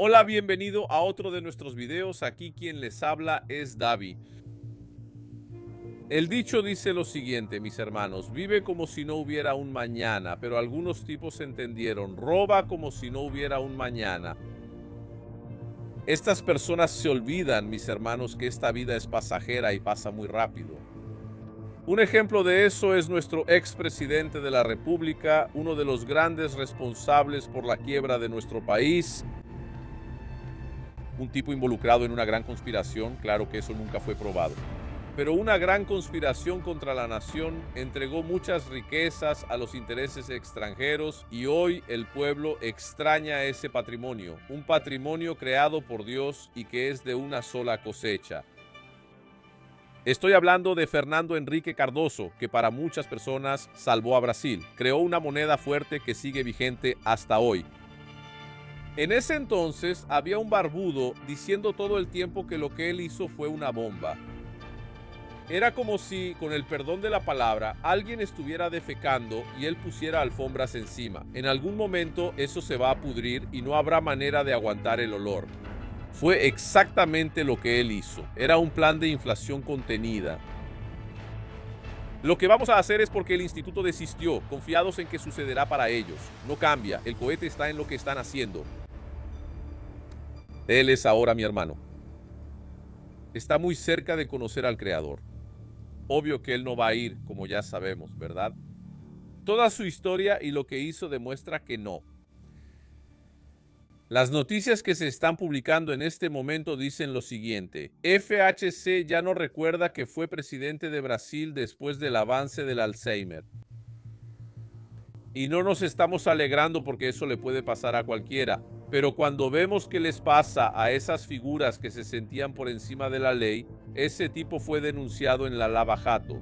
Hola, bienvenido a otro de nuestros videos. Aquí quien les habla es Davi. El dicho dice lo siguiente, mis hermanos: vive como si no hubiera un mañana, pero algunos tipos entendieron: roba como si no hubiera un mañana. Estas personas se olvidan, mis hermanos, que esta vida es pasajera y pasa muy rápido. Un ejemplo de eso es nuestro expresidente de la República, uno de los grandes responsables por la quiebra de nuestro país. Un tipo involucrado en una gran conspiración, claro que eso nunca fue probado. Pero una gran conspiración contra la nación entregó muchas riquezas a los intereses extranjeros y hoy el pueblo extraña ese patrimonio, un patrimonio creado por Dios y que es de una sola cosecha. Estoy hablando de Fernando Henrique Cardoso, que para muchas personas salvó a Brasil, creó una moneda fuerte que sigue vigente hasta hoy. En ese entonces había un barbudo diciendo todo el tiempo que lo que él hizo fue una bomba. Era como si, con el perdón de la palabra, alguien estuviera defecando y él pusiera alfombras encima. En algún momento eso se va a pudrir y no habrá manera de aguantar el olor. Fue exactamente lo que él hizo. Era un plan de inflación contenida. Lo que vamos a hacer es porque el instituto desistió, confiados en que sucederá para ellos. No cambia, el cohete está en lo que están haciendo. Él es ahora mi hermano. Está muy cerca de conocer al Creador. Obvio que él no va a ir, como ya sabemos, ¿verdad? Toda su historia y lo que hizo demuestra que no. Las noticias que se están publicando en este momento dicen lo siguiente: FHC ya no recuerda que fue presidente de Brasil después del avance del Alzheimer. Y no nos estamos alegrando porque eso le puede pasar a cualquiera. Pero cuando vemos qué les pasa a esas figuras que se sentían por encima de la ley, ese tipo fue denunciado en la Lava Jato.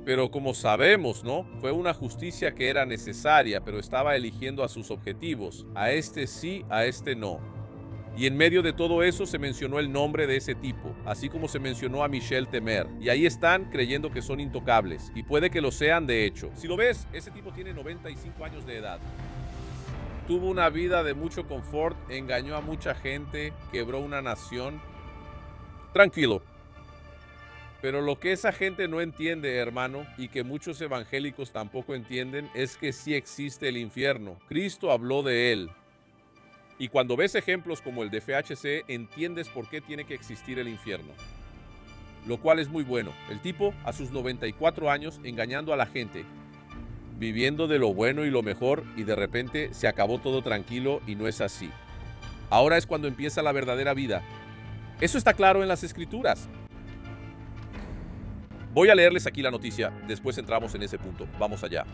Pero como sabemos, ¿no? Fue una justicia que era necesaria, pero estaba eligiendo a sus objetivos. A este sí, a este no. Y en medio de todo eso se mencionó el nombre de ese tipo, así como se mencionó a Michel Temer. Y ahí están creyendo que son intocables. Y puede que lo sean de hecho. Si lo ves, ese tipo tiene 95 años de edad. Tuvo una vida de mucho confort, engañó a mucha gente, quebró una nación. Tranquilo. Pero lo que esa gente no entiende, hermano, y que muchos evangélicos tampoco entienden, es que sí existe el infierno. Cristo habló de él. Y cuando ves ejemplos como el de FHC, entiendes por qué tiene que existir el infierno. Lo cual es muy bueno. El tipo, a sus 94 años, engañando a la gente, viviendo de lo bueno y lo mejor, y de repente se acabó todo tranquilo y no es así. Ahora es cuando empieza la verdadera vida. Eso está claro en las Escrituras. Voy a leerles aquí la noticia, después entramos en ese punto. Vamos allá.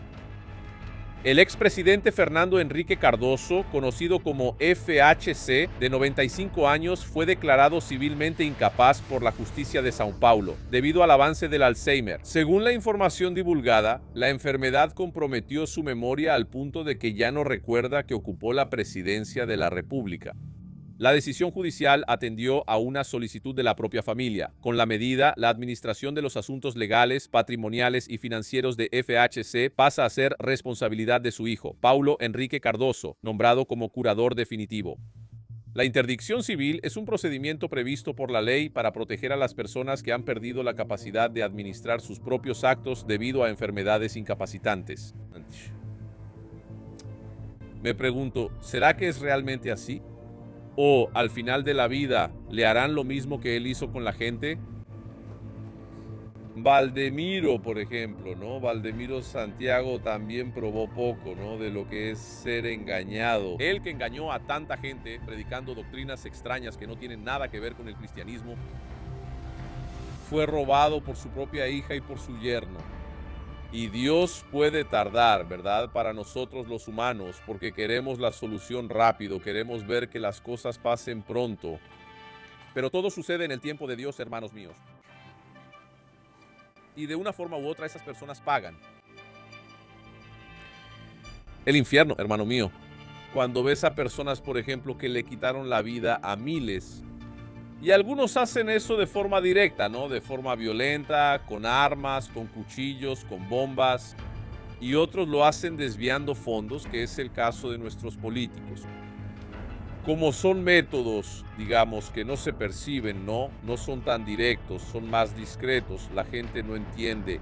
El expresidente Fernando Henrique Cardoso, conocido como FHC, de 95 años, fue declarado civilmente incapaz por la justicia de São Paulo, debido al avance del Alzheimer. Según la información divulgada, la enfermedad comprometió su memoria al punto de que ya no recuerda que ocupó la presidencia de la República. La decisión judicial atendió a una solicitud de la propia familia. Con la medida, la administración de los asuntos legales, patrimoniales y financieros de FHC pasa a ser responsabilidad de su hijo, Paulo Henrique Cardoso, nombrado como curador definitivo. La interdicción civil es un procedimiento previsto por la ley para proteger a las personas que han perdido la capacidad de administrar sus propios actos debido a enfermedades incapacitantes. Me pregunto, ¿será que es realmente así? ¿O al final de la vida le harán lo mismo que él hizo con la gente? Valdemiro, por ejemplo, ¿no? Valdemiro Santiago también probó poco, ¿no? De lo que es ser engañado. Él que engañó a tanta gente predicando doctrinas extrañas que no tienen nada que ver con el cristianismo, fue robado por su propia hija y por su yerno. Y Dios puede tardar, ¿verdad? Para nosotros los humanos, porque queremos la solución rápido, queremos ver que las cosas pasen pronto. Pero todo sucede en el tiempo de Dios, hermanos míos. Y de una forma u otra esas personas pagan. El infierno, hermano mío. Cuando ves a personas, por ejemplo, que le quitaron la vida a miles. Y algunos hacen eso de forma directa, ¿no? De forma violenta, con armas, con cuchillos, con bombas. Y otros lo hacen desviando fondos, que es el caso de nuestros políticos. Como son métodos, digamos, que no se perciben, no son tan directos, son más discretos, la gente no entiende.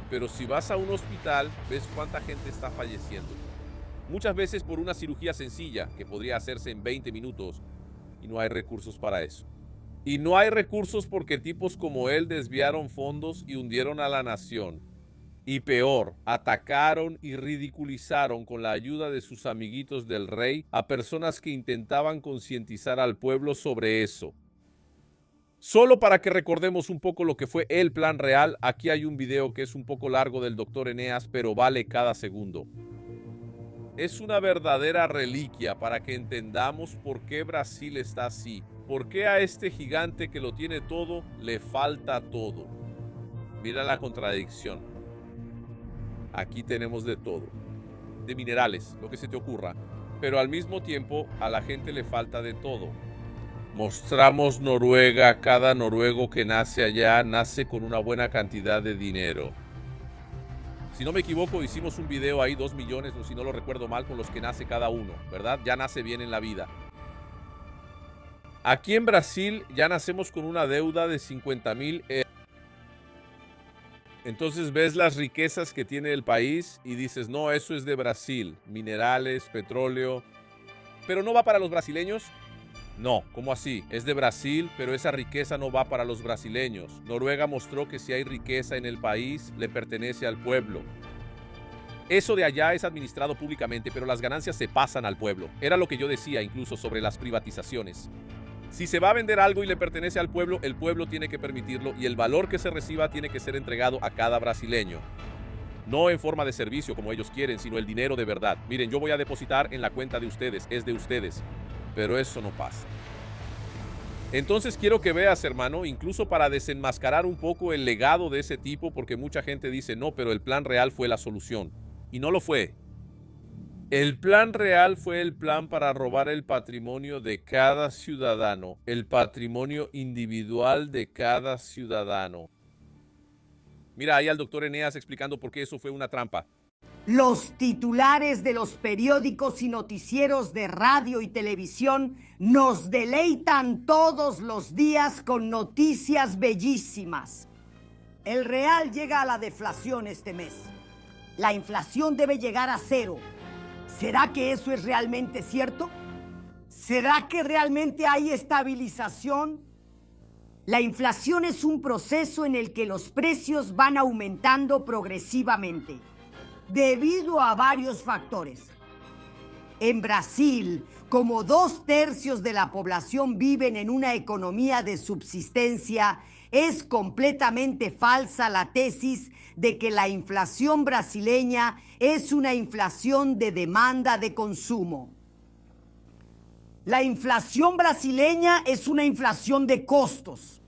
Pero si vas a un hospital, ves cuánta gente está falleciendo. Muchas veces por una cirugía sencilla, que podría hacerse en 20 minutos, y no hay recursos para eso. Y no hay recursos porque tipos como él desviaron fondos y hundieron a la nación. Y peor, atacaron y ridiculizaron con la ayuda de sus amiguitos del rey a personas que intentaban concientizar al pueblo sobre eso. Solo para que recordemos un poco lo que fue el plan real, aquí hay un video que es un poco largo del doctor Eneas, pero vale cada segundo. Es una verdadera reliquia para que entendamos por qué Brasil está así. ¿Por qué a este gigante que lo tiene todo le falta todo? Mira la contradicción. Aquí tenemos de todo. De minerales, lo que se te ocurra. Pero al mismo tiempo a la gente le falta de todo. Mostramos Noruega. Cada noruego que nace allá nace con una buena cantidad de dinero. Si no me equivoco, hicimos un video ahí, 2 millones, o si no lo recuerdo mal, con los que nace cada uno, ¿verdad? Ya nace bien en la vida. Aquí en Brasil ya nacemos con una deuda de 50.000 euros. Entonces ves las riquezas que tiene el país y dices, no, eso es de Brasil, minerales, petróleo. ¿Pero no va para los brasileños? No, ¿cómo así? Es de Brasil, pero esa riqueza no va para los brasileños. Noruega mostró que si hay riqueza en el país, le pertenece al pueblo. Eso de allá es administrado públicamente, pero las ganancias se pasan al pueblo. Era lo que yo decía incluso sobre las privatizaciones. Si se va a vender algo y le pertenece al pueblo, el pueblo tiene que permitirlo y el valor que se reciba tiene que ser entregado a cada brasileño. No en forma de servicio como ellos quieren, sino el dinero de verdad. Miren, yo voy a depositar en la cuenta de ustedes, es de ustedes. Pero eso no pasa. Entonces quiero que veas, hermano, incluso para desenmascarar un poco el legado de ese tipo, porque mucha gente dice, no, pero el plan real fue la solución. Y no lo fue. El plan real fue el plan para robar el patrimonio de cada ciudadano, el patrimonio individual de cada ciudadano. Mira ahí al doctor Eneas explicando por qué eso fue una trampa. Los titulares de los periódicos y noticieros de radio y televisión nos deleitan todos los días con noticias bellísimas. El real llega a la deflación este mes. La inflación debe llegar a 0. ¿Será que eso es realmente cierto? ¿Será que realmente hay estabilización? La inflación es un proceso en el que los precios van aumentando progresivamente, debido a varios factores. En Brasil, como 2/3 de la población viven en una economía de subsistencia, es completamente falsa la tesis de que la inflación brasileña es una inflación de demanda de consumo. La inflación brasileña es una inflación de costos.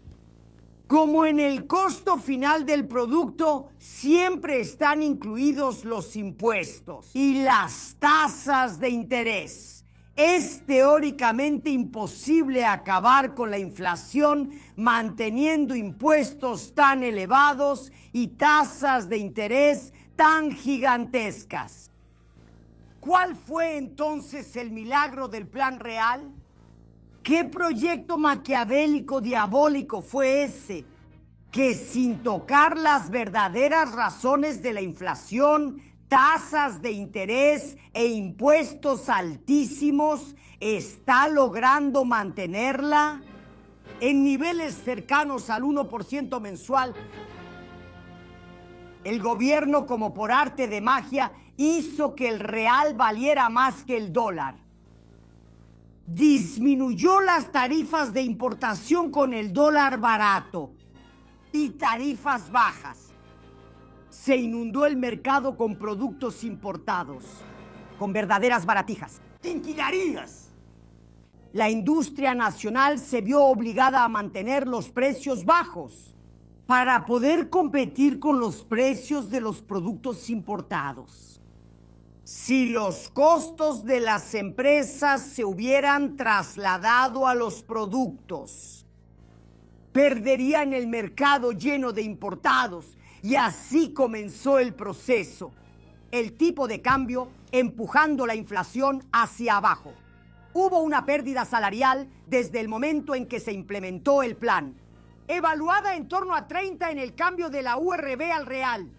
Como en el costo final del producto siempre están incluidos los impuestos y las tasas de interés. Es teóricamente imposible acabar con la inflación manteniendo impuestos tan elevados y tasas de interés tan gigantescas. ¿Cuál fue entonces el milagro del plan real? ¿Qué proyecto maquiavélico diabólico fue ese que sin tocar las verdaderas razones de la inflación, tasas de interés e impuestos altísimos, está logrando mantenerla en niveles cercanos al 1% mensual? El gobierno, como por arte de magia, hizo que el real valiera más que el dólar. Disminuyó las tarifas de importación con el dólar barato y tarifas bajas. Se inundó el mercado con productos importados, con verdaderas baratijas, tinquinarías. La industria nacional se vio obligada a mantener los precios bajos para poder competir con los precios de los productos importados. Si los costos de las empresas se hubieran trasladado a los productos, perderían el mercado lleno de importados y así comenzó el proceso. El tipo de cambio empujando la inflación hacia abajo. Hubo una pérdida salarial desde el momento en que se implementó el plan, evaluada en torno a 30 en el cambio de la URB al real.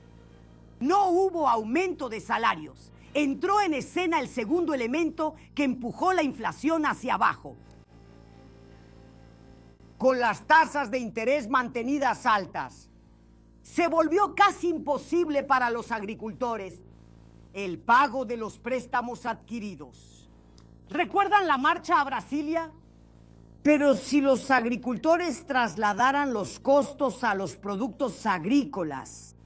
No hubo aumento de salarios. Entró en escena el segundo elemento que empujó la inflación hacia abajo. Con las tasas de interés mantenidas altas, se volvió casi imposible para los agricultores el pago de los préstamos adquiridos. ¿Recuerdan la marcha a Brasilia? Pero si los agricultores trasladaran los costos a los productos agrícolas,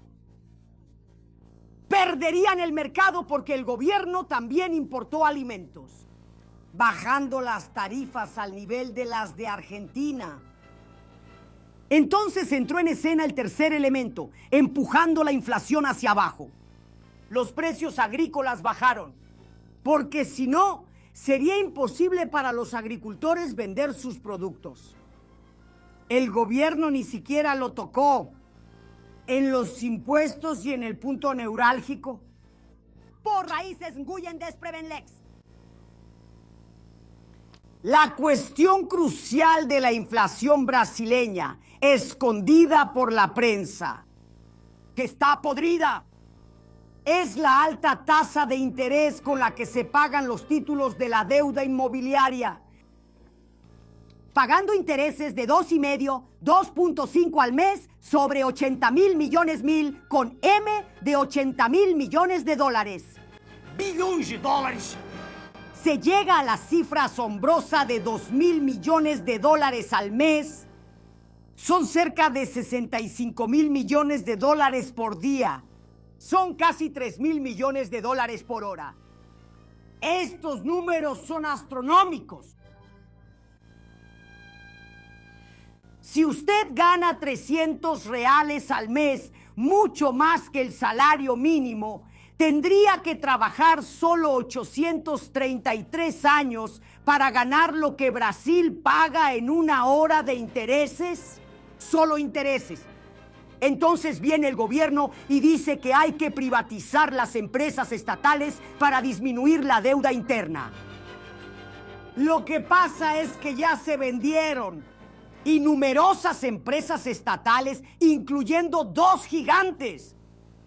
perderían el mercado porque el gobierno también importó alimentos, bajando las tarifas al nivel de las de Argentina. Entonces entró en escena el tercer elemento, empujando la inflación hacia abajo. Los precios agrícolas bajaron, porque si no, sería imposible para los agricultores vender sus productos. El gobierno ni siquiera lo tocó en los impuestos y en el punto neurálgico. Por raíces nguyen desprevenlex. La cuestión crucial de la inflación brasileña, escondida por la prensa, que está podrida, es la alta tasa de interés con la que se pagan los títulos de la deuda inmobiliaria. Pagando intereses de 2,5, 2.5 al mes sobre 80,000 millones con M de 80,000 millones de dólares. ¡Billones de dólares! Se llega a la cifra asombrosa de 2,000 millones de dólares al mes. Son cerca de 65,000 millones de dólares por día. Son casi 3,000 millones de dólares por hora. Estos números son astronómicos. Si usted gana 300 reales al mes, mucho más que el salario mínimo, tendría que trabajar solo 833 años para ganar lo que Brasil paga en una hora de intereses. Solo intereses. Entonces viene el gobierno y dice que hay que privatizar las empresas estatales para disminuir la deuda interna. Lo que pasa es que ya se vendieron y numerosas empresas estatales, incluyendo 2 gigantes,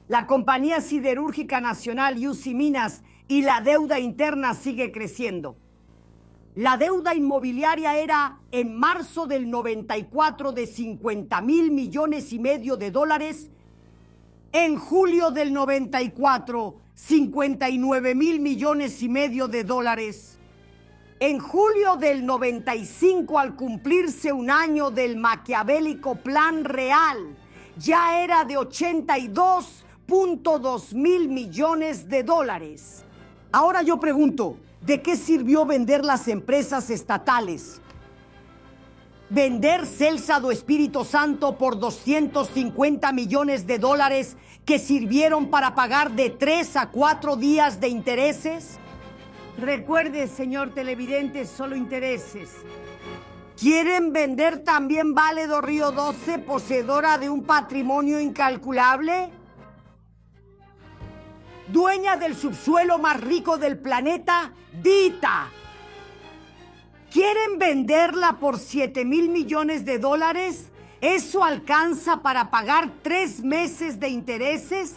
la Compañía Siderúrgica Nacional y UCI Minas, y la deuda interna sigue creciendo. La deuda inmobiliaria era en marzo del 94 de 50,000 millones y medio de dólares. En julio del 94, 59,000 millones y medio de dólares. En julio del 95, al cumplirse un año del maquiavélico Plan Real, ya era de 82.2 mil millones de dólares. Ahora yo pregunto, ¿de qué sirvió vender las empresas estatales? Vender Celsa do Espíritu Santo por 250 millones de dólares que sirvieron para pagar de 3 a 4 días de intereses. Recuerde, señor televidente, solo intereses. ¿Quieren vender también Vale do Río Doce, poseedora de un patrimonio incalculable? Dueña del subsuelo más rico del planeta, Dita. ¿Quieren venderla por 7,000 millones de dólares? ¿Eso alcanza para pagar 3 meses de intereses?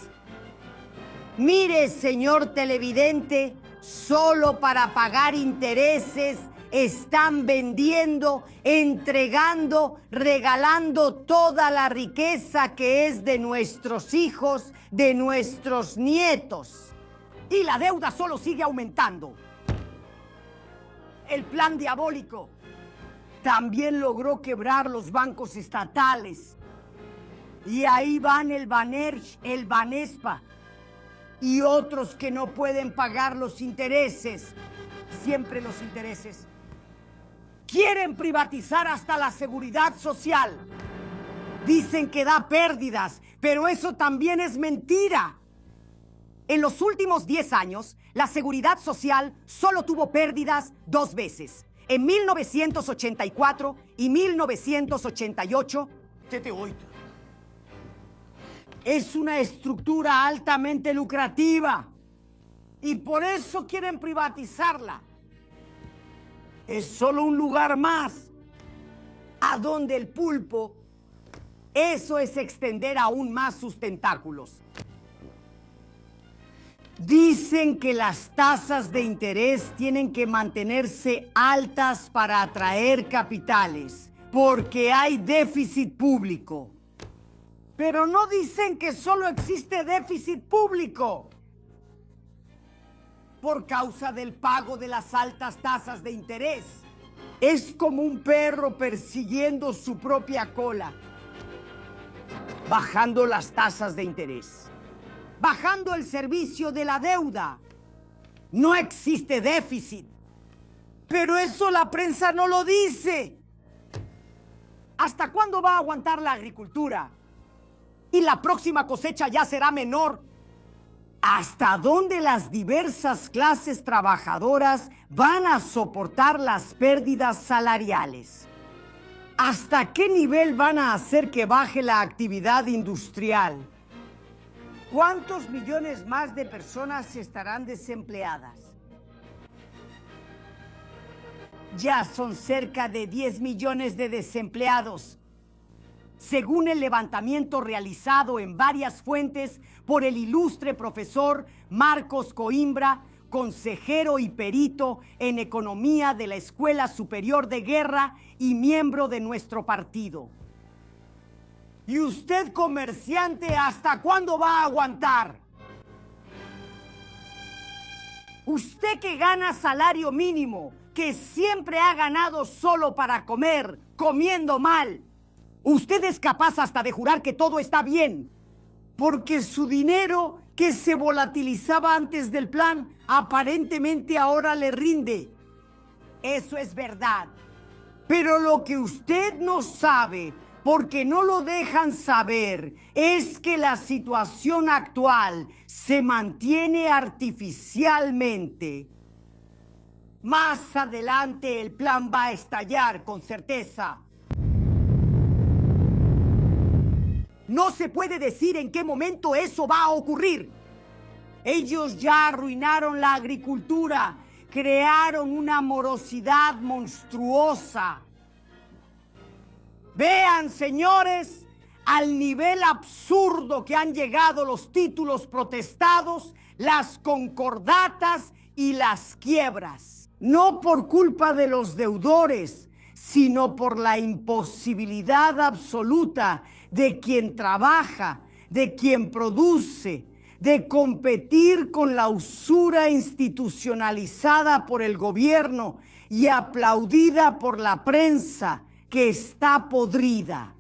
Mire, señor televidente, solo para pagar intereses están vendiendo, entregando, regalando toda la riqueza que es de nuestros hijos, de nuestros nietos. Y la deuda solo sigue aumentando. El plan diabólico también logró quebrar los bancos estatales. Y ahí van el Banerj, el Banespa y otros que no pueden pagar los intereses. Siempre los intereses. Quieren privatizar hasta la seguridad social. Dicen que da pérdidas, pero eso también es mentira. En los últimos 10 años, la seguridad social solo tuvo pérdidas 2 veces. En 1984 y 1988. Es una estructura altamente lucrativa y por eso quieren privatizarla. es solo un lugar más a donde el pulpo, eso es extender aún más sus tentáculos. Dicen que las tasas de interés tienen que mantenerse altas para atraer capitales, porque hay déficit público. Pero no dicen que solo existe déficit público por causa del pago de las altas tasas de interés. Es como un perro persiguiendo su propia cola, bajando las tasas de interés, bajando el servicio de la deuda. No existe déficit, pero eso la prensa no lo dice. ¿Hasta cuándo va a aguantar la agricultura? Y la próxima cosecha ya será menor. ¿Hasta dónde las diversas clases trabajadoras van a soportar las pérdidas salariales? ¿Hasta qué nivel van a hacer que baje la actividad industrial? ¿Cuántos millones más de personas estarán desempleadas? Ya son cerca de 10 millones de desempleados, según el levantamiento realizado en varias fuentes por el ilustre profesor Marcos Coimbra, consejero y perito en economía de la Escuela Superior de Guerra y miembro de nuestro partido. ¿Y usted, comerciante, hasta cuándo va a aguantar? Usted que gana salario mínimo, que siempre ha ganado solo para comer, comiendo mal. Usted es capaz hasta de jurar que todo está bien, porque su dinero, que se volatilizaba antes del plan, aparentemente ahora le rinde. Eso es verdad. Pero lo que usted no sabe, porque no lo dejan saber, es que la situación actual se mantiene artificialmente. Más adelante el plan va a estallar con certeza. No se puede decir en qué momento eso va a ocurrir. Ellos ya arruinaron la agricultura, crearon una morosidad monstruosa. Vean, señores, al nivel absurdo que han llegado los títulos protestados, las concordatas y las quiebras. No por culpa de los deudores, sino por la imposibilidad absoluta de quien trabaja, de quien produce, de competir con la usura institucionalizada por el gobierno y aplaudida por la prensa, que está podrida.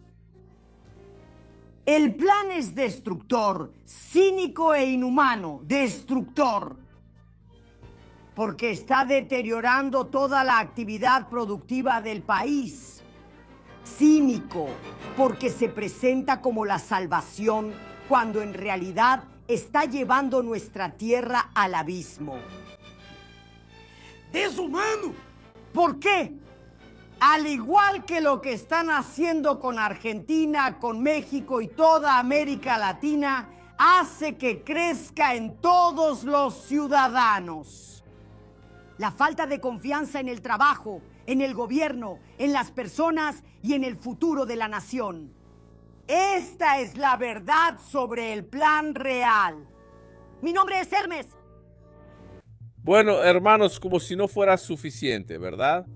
El plan es destructor, cínico e inhumano, destructor, porque está deteriorando toda la actividad productiva del país. Cínico, porque se presenta como la salvación, cuando en realidad está llevando nuestra tierra al abismo. ¡Deshumano! ¿Por qué? Al igual que lo que están haciendo con Argentina, con México y toda América Latina, hace que crezca en todos los ciudadanos. La falta de confianza en el trabajo, en el gobierno, en las personas y en el futuro de la nación. Esta es la verdad sobre el plan real. Mi nombre es Hermes. Bueno, hermanos, como si no fuera suficiente, ¿verdad?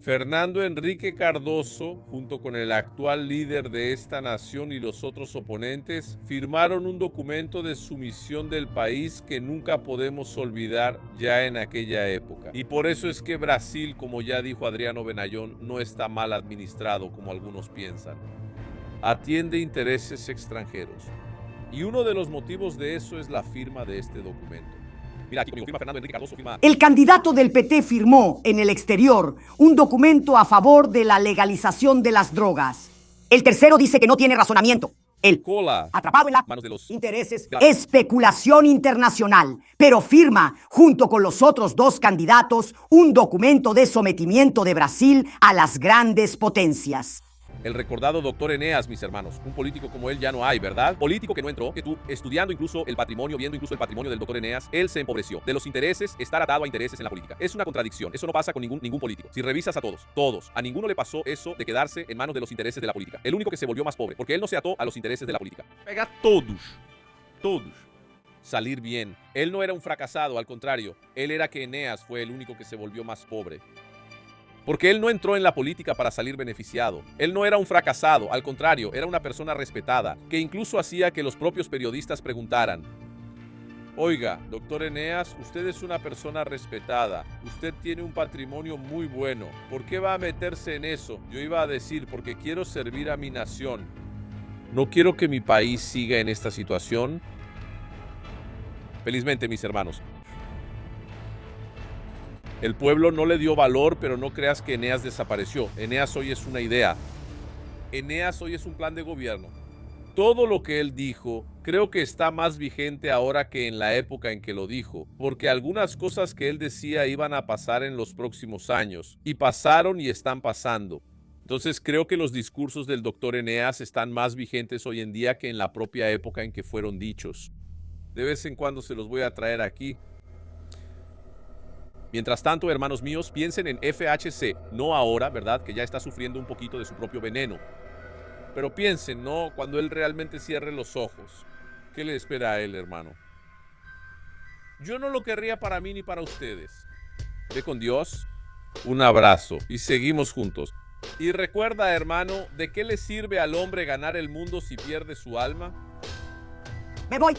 Fernando Enrique Cardoso, junto con el actual líder de esta nación y los otros oponentes, firmaron un documento de sumisión del país que nunca podemos olvidar ya en aquella época. Y por eso es que Brasil, como ya dijo Adriano Benayoun, no está mal administrado como algunos piensan. Atiende intereses extranjeros. Y uno de los motivos de eso es la firma de este documento. Mira, aquí conmigo firma Fernando Enrique Cardoso, firma. El candidato del PT firmó en el exterior un documento a favor de la legalización de las drogas. El tercero dice que no tiene razonamiento. El Cola, atrapado en las manos de los intereses, especulación internacional, pero firma, junto con los otros dos candidatos, un documento de sometimiento de Brasil a las grandes potencias. El recordado doctor Eneas, mis hermanos. Un político como él ya no hay, ¿verdad? Político que no entró, que tú, estudiando incluso el patrimonio, viendo incluso el patrimonio del doctor Eneas, él se empobreció. De los intereses, estar atado a intereses en la política. Es una contradicción. Eso no pasa con ningún político. Si revisas a todos, a ninguno le pasó eso de quedarse en manos de los intereses de la política. El único que se volvió más pobre, porque él no se ató a los intereses de la política. Pega todos. Salir bien. Él no era un fracasado, al contrario. Él era que Eneas fue el único que se volvió más pobre. Porque él no entró en la política para salir beneficiado. Él no era un fracasado, al contrario, era una persona respetada, que incluso hacía que los propios periodistas preguntaran: oiga, doctor Eneas, usted es una persona respetada, usted tiene un patrimonio muy bueno, ¿por qué va a meterse en eso? Yo iba a decir, porque quiero servir a mi nación. No quiero que mi país siga en esta situación. Felizmente, mis hermanos, el pueblo no le dio valor, pero no creas que Eneas desapareció. Eneas hoy es una idea. Eneas hoy es un plan de gobierno. Todo lo que él dijo, creo que está más vigente ahora que en la época en que lo dijo, porque algunas cosas que él decía iban a pasar en los próximos años, y pasaron y están pasando. Entonces creo que los discursos del doctor Eneas están más vigentes hoy en día que en la propia época en que fueron dichos. De vez en cuando se los voy a traer aquí. Mientras tanto, hermanos míos, piensen en FHC, no ahora, ¿verdad? Que ya está sufriendo un poquito de su propio veneno. Pero piensen, ¿no? Cuando él realmente cierre los ojos. ¿Qué le espera a él, hermano? Yo no lo querría para mí ni para ustedes. Ve con Dios. Un abrazo y seguimos juntos. Y recuerda, hermano, ¿de qué le sirve al hombre ganar el mundo si pierde su alma? Me voy.